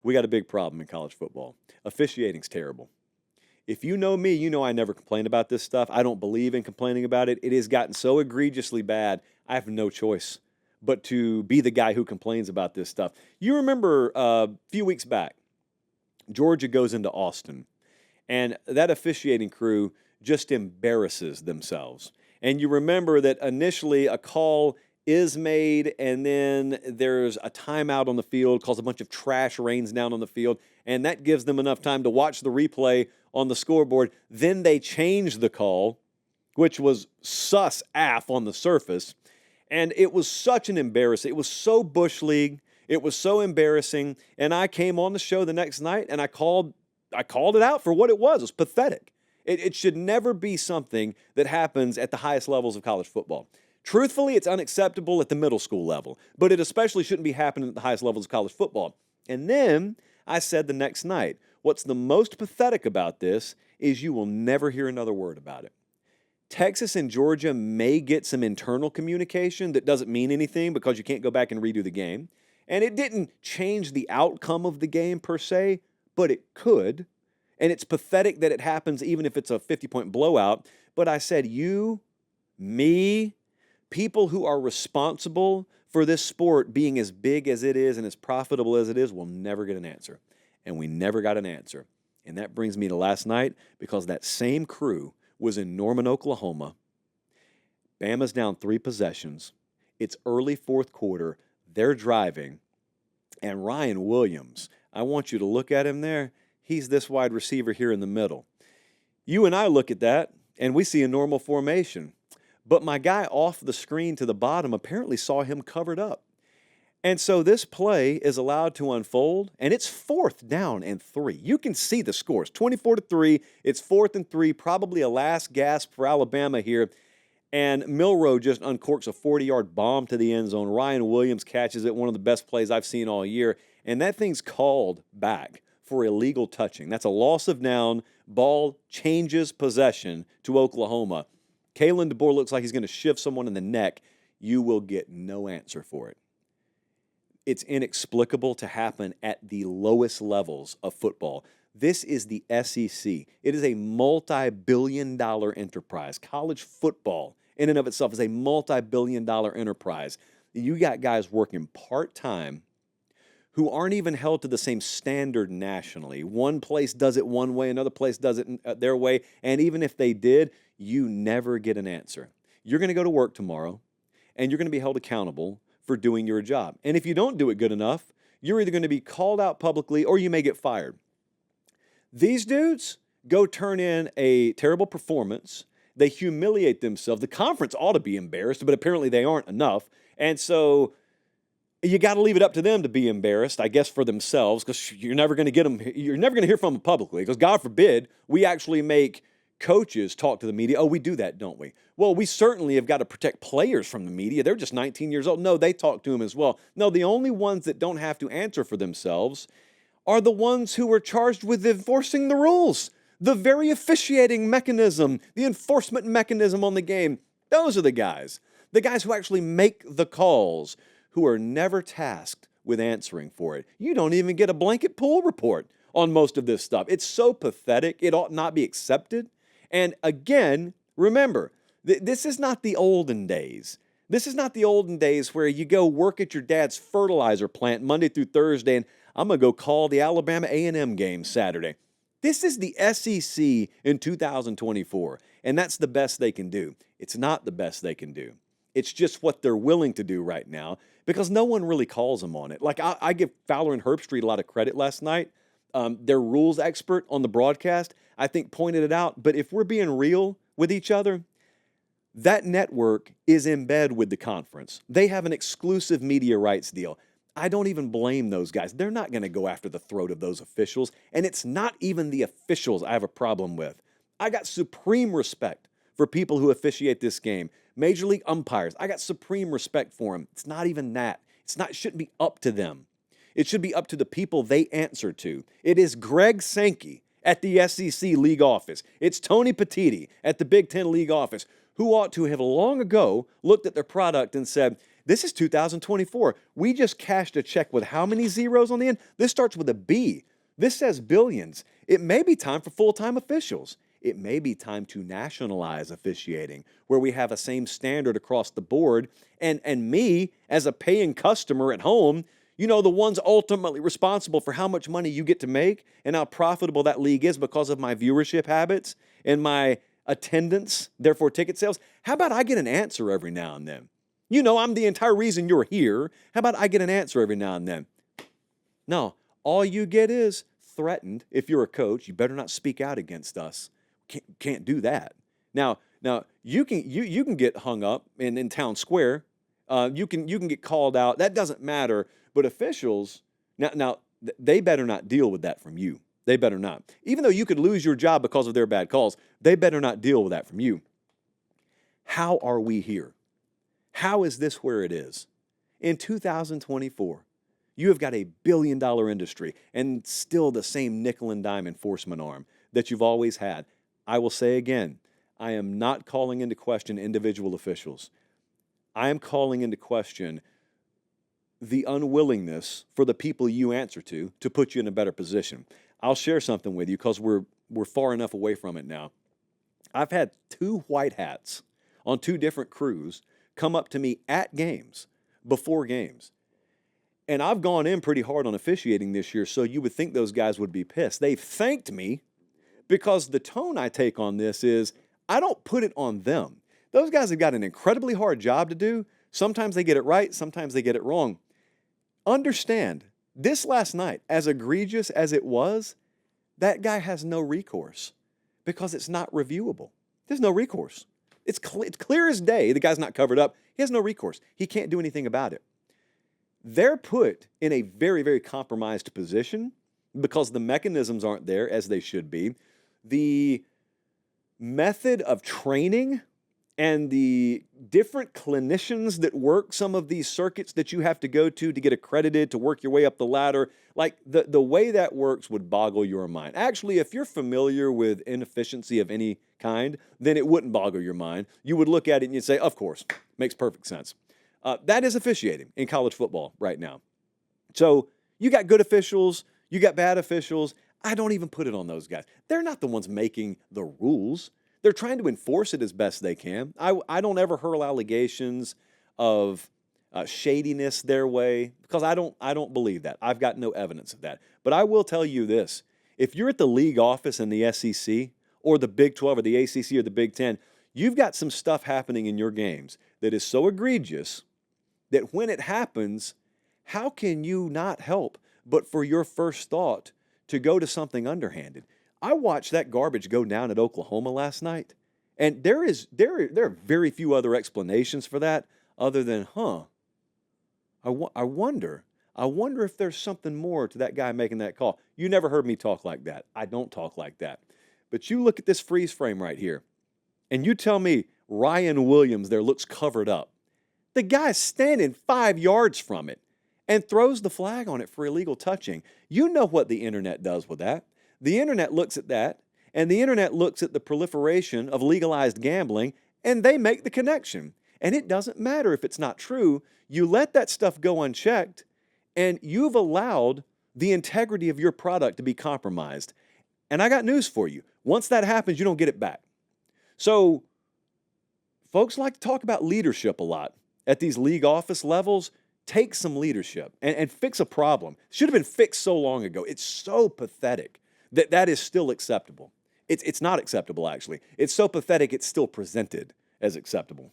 We got a big problem in college football. Officiating's terrible. If you know me, you know I never complain about this stuff. I don't believe in complaining about it. It has gotten so egregiously bad, I have no choice but to be the guy who complains about this stuff. You remember a few weeks back, Georgia goes into Austin, and that officiating crew just embarrasses themselves. And you remember that initially a call is made, and then there's a timeout on the field because a bunch of trash rains down on the field, and that gives them enough time to watch the replay on the scoreboard. Then they change the call, which was sus AF on the surface, and it was such an embarrassment. It was so Bush League. It was so embarrassing, and I came on the show the next night, and I called it out for what it was. It was pathetic. It should never be something that happens at the highest levels of college football. Truthfully, it's unacceptable at the middle school level, but it especially shouldn't be happening at the highest levels of college football. And then I said the next night, what's the most pathetic about this is you will never hear another word about it. Texas and Georgia may get some internal communication that doesn't mean anything because you can't go back and redo the game. And it didn't change the outcome of the game per se, but it could. And it's pathetic that it happens even if it's a 50-point blowout. But I said, you, me, people who are responsible for this sport being as big as it is and as profitable as it is will never get an answer. And we never got an answer. And that brings me to last night because that same crew was in Norman, Oklahoma. Bama's down 3 possessions. It's early fourth quarter. They're driving. And Ryan Williams, I want you to look at him there. He's this wide receiver here in the middle. You and I look at that, and we see a normal formation. But my guy off the screen to the bottom apparently saw him covered up. And so this play is allowed to unfold, and it's 4th down and 3. You can see the scores, 24-3. It's 4th and 3, probably a last gasp for Alabama here. And Milroe just uncorks a 40-yard bomb to the end zone. Ryan Williams catches it, one of the best plays I've seen all year. And that thing's called back for illegal touching. That's a loss of down. Ball changes possession to Oklahoma. Kalen DeBoer looks like he's going to shift someone in the neck. You will get no answer for it. It's inexplicable to happen at the lowest levels of football. This is the SEC. It is a multi-billion-dollar enterprise. College football in and of itself is a multi-billion-dollar enterprise. You got guys working part-time who aren't even held to the same standard nationally. One place does it one way, another place does it their way, and even if they did, you never get an answer. You're going to go to work tomorrow, and you're going to be held accountable for doing your job. And if you don't do it good enough, you're either going to be called out publicly or you may get fired. These dudes go turn in a terrible performance. They humiliate themselves. The conference ought to be embarrassed, but apparently they aren't enough. And so you got to leave it up to them to be embarrassed, I guess, for themselves, because you're never going to get them. You're never going to hear from them publicly, because God forbid we actually make coaches talk to the media. Oh, we do that, don't we? Well, we certainly have got to protect players from the media. They're just 19 years old. No, they talk to them as well. No, the only ones that don't have to answer for themselves are the ones who are charged with enforcing the rules. The very officiating mechanism, the enforcement mechanism on the game. Those are the guys who actually make the calls, who are never tasked with answering for it. You don't even get a blanket pool report on most of this stuff. It's so pathetic. It ought not be accepted. And again, remember, this is not the olden days. This is not the olden days where you go work at your dad's fertilizer plant Monday through Thursday, and I'm going to go call the Alabama A&M game Saturday. This is the SEC in 2024, and that's the best they can do. It's not the best they can do. It's just what they're willing to do right now because no one really calls them on it. Like, I give Fowler and Herbstreit a lot of credit last night. Their rules expert on the broadcast, I think, pointed it out. But if we're being real with each other, that network is in bed with the conference. They have an exclusive media rights deal. I don't even blame those guys. They're not going to go after the throat of those officials. And it's not even the officials I have a problem with. I got supreme respect for people who officiate this game. Major league umpires, I got supreme respect for them. It's not even that. It shouldn't be up to them. It should be up to the people they answer to. It is Greg Sankey at the SEC league office. It's Tony Petitti at the Big Ten league office, who ought to have long ago looked at their product and said, This is 2024. We just cashed a check with how many zeros on the end? This starts with a B. This says billions. It may be time for full-time officials. It may be time to nationalize officiating, where we have a same standard across the board. And me, as a paying customer at home, the ones ultimately responsible for how much money you get to make and how profitable that league is because of my viewership habits and my attendance, therefore ticket sales. How about I get an answer every now and then? I'm the entire reason you're here. How about I get an answer every now and then? No, all you get is threatened. If you're a coach, you better not speak out against us. Can't do that. Now you can get hung up in town square. You can get called out. That doesn't matter. But officials now they better not deal with that from you. They better not. Even though you could lose your job because of their bad calls, they better not deal with that from you. How are we here? How is this where it is? In 2024, you have got a billion-dollar industry and still the same nickel and dime enforcement arm that you've always had. I will say again, I am not calling into question individual officials. I am calling into question the unwillingness for the people you answer to put you in a better position. I'll share something with you because we're far enough away from it now. I've had 2 white hats on 2 different crews come up to me at games, before games. And I've gone in pretty hard on officiating this year, so you would think those guys would be pissed. They've thanked me because the tone I take on this is I don't put it on them. Those guys have got an incredibly hard job to do. Sometimes they get it right, sometimes they get it wrong. Understand, this last night, as egregious as it was, that guy has no recourse because it's not reviewable. There's no recourse. It's clear as day. The guy's not covered up. He has no recourse. He can't do anything about it. They're put in a very, very compromised position because the mechanisms aren't there as they should be. The method of training and the different clinicians that work some of these circuits that you have to go to get accredited to work your way up the ladder, like the way that works would boggle your mind. Actually, if you're familiar with inefficiency of any kind, then it wouldn't boggle your mind. You would look at it and you'd say, of course, makes perfect sense. That is officiating in college football right now. So you got good officials, you got bad officials. I don't even put it on those guys. They're not the ones making the rules. They're trying to enforce it as best they can. I don't ever hurl allegations of shadiness their way because I don't believe that. I've got no evidence of that. But I will tell you this. If you're at the league office in the SEC or the Big 12 or the ACC or the Big 10, you've got some stuff happening in your games that is so egregious that when it happens, how can you not help but for your first thought to go to something underhanded? I watched that garbage go down at Oklahoma last night, and there are very few other explanations for that other than, I wonder if there's something more to that guy making that call. You never heard me talk like that. I don't talk like that. But you look at this freeze frame right here, and you tell me Ryan Williams there looks covered up. The guy's standing 5 yards from it and throws the flag on it for illegal touching. You know what the internet does with that. The internet looks at that, and the internet looks at the proliferation of legalized gambling, and they make the connection. And it doesn't matter if it's not true. You let that stuff go unchecked, and you've allowed the integrity of your product to be compromised. And I got news for you. Once that happens, you don't get it back. So folks like to talk about leadership a lot at these league office levels. Take some leadership and fix a problem. Should have been fixed so long ago. It's so pathetic that is still acceptable. It's not acceptable, actually. It's so pathetic it's still presented as acceptable.